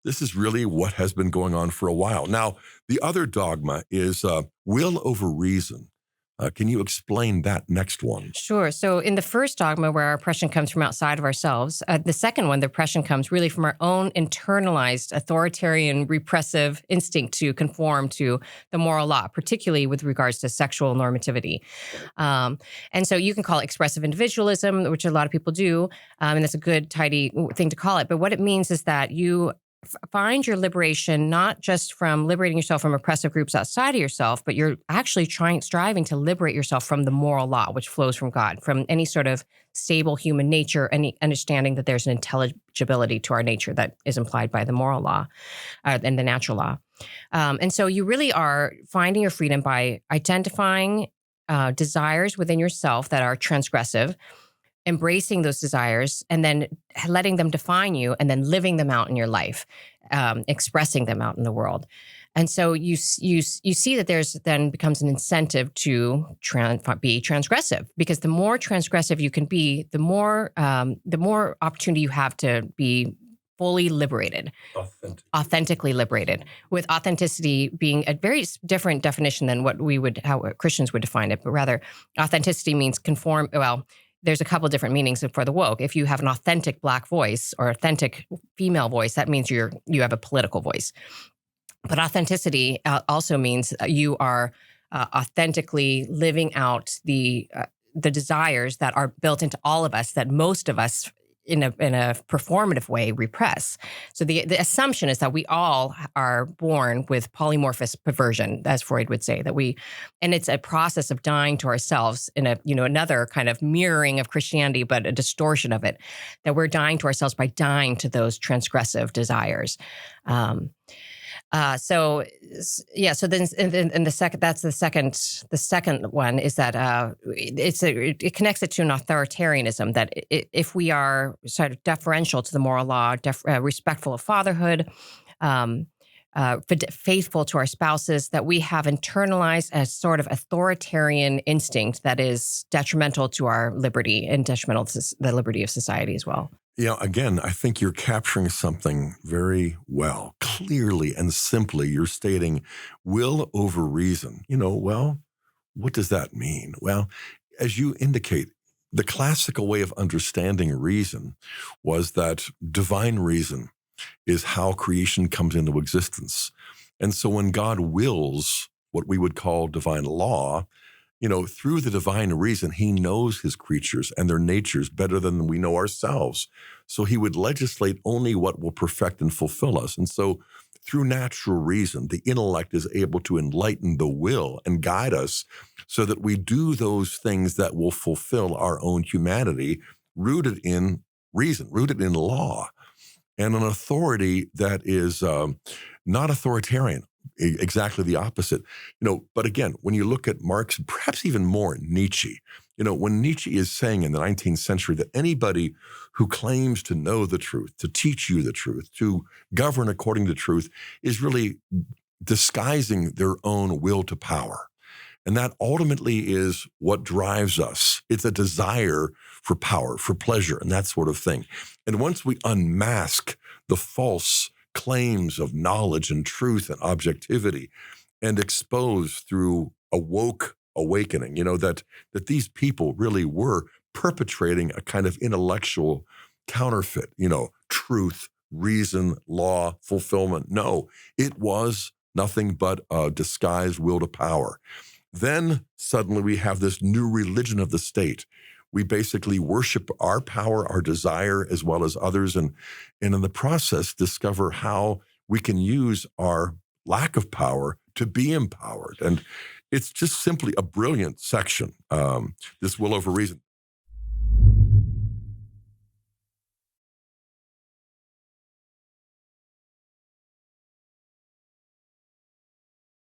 This is really what has been going on for a while. Now, the other dogma is will over reason. Can you explain that next one? Sure. So, in the first dogma, where our oppression comes from outside of ourselves, the second one, the oppression comes really from our own internalized authoritarian repressive instinct to conform to the moral law, particularly with regards to sexual normativity. And so, you can call it expressive individualism, which a lot of people do, and that's a good, tidy thing to call it. But what it means is that you find your liberation not just from liberating yourself from oppressive groups outside of yourself, but you're actually striving to liberate yourself from the moral law, which flows from God, from any sort of stable human nature, any understanding that there's an intelligibility to our nature that is implied by the moral law and the natural law. And so you really are finding your freedom by identifying desires within yourself that are transgressive, embracing those desires, and then letting them define you, and then living them out in your life, expressing them out in the world. And so you see that there's then becomes an incentive to be transgressive, because the more transgressive you can be, the more opportunity you have to be fully liberated, authentically liberated, with authenticity being a very different definition than how Christians would define it. But rather, authenticity means conform. Well, there's a couple different meanings for the woke. If you have an authentic Black voice or authentic female voice, that means you have a political voice. But authenticity also means you are authentically living out the desires that are built into all of us, that most of us in a performative way repress. So the assumption is that we all are born with polymorphous perversion, as Freud would say, and it's a process of dying to ourselves in another kind of mirroring of Christianity, but a distortion of it, that we're dying to ourselves by dying to those transgressive desires. So then, and the second one is that it connects it to an authoritarianism, that if we are sort of deferential to the moral law, respectful of fatherhood, faithful to our spouses, that we have internalized a sort of authoritarian instinct that is detrimental to our liberty and detrimental to the liberty of society as well. Again, I think you're capturing something very well. Clearly and simply, you're stating will over reason. Well, what does that mean? Well, as you indicate, the classical way of understanding reason was that divine reason is how creation comes into existence. And so when God wills what we would call divine law, through the divine reason, he knows his creatures and their natures better than we know ourselves. So he would legislate only what will perfect and fulfill us. And so through natural reason, the intellect is able to enlighten the will and guide us so that we do those things that will fulfill our own humanity, rooted in reason, rooted in law, and an authority that is not authoritarian. Exactly the opposite. But again, when you look at Marx, perhaps even more Nietzsche, when Nietzsche is saying in the 19th century that anybody who claims to know the truth, to teach you the truth, to govern according to truth, is really disguising their own will to power. And that ultimately is what drives us. It's a desire for power, for pleasure, and that sort of thing. And once we unmask the false claims of knowledge and truth and objectivity and expose through a woke awakening, that these people really were perpetrating a kind of intellectual counterfeit, truth, reason, law, fulfillment. No, it was nothing but a disguised will to power. Then suddenly we have this new religion of the state. We basically worship our power, our desire, as well as others, and in the process discover how we can use our lack of power to be empowered. And it's just simply a brilliant section, this will over reason.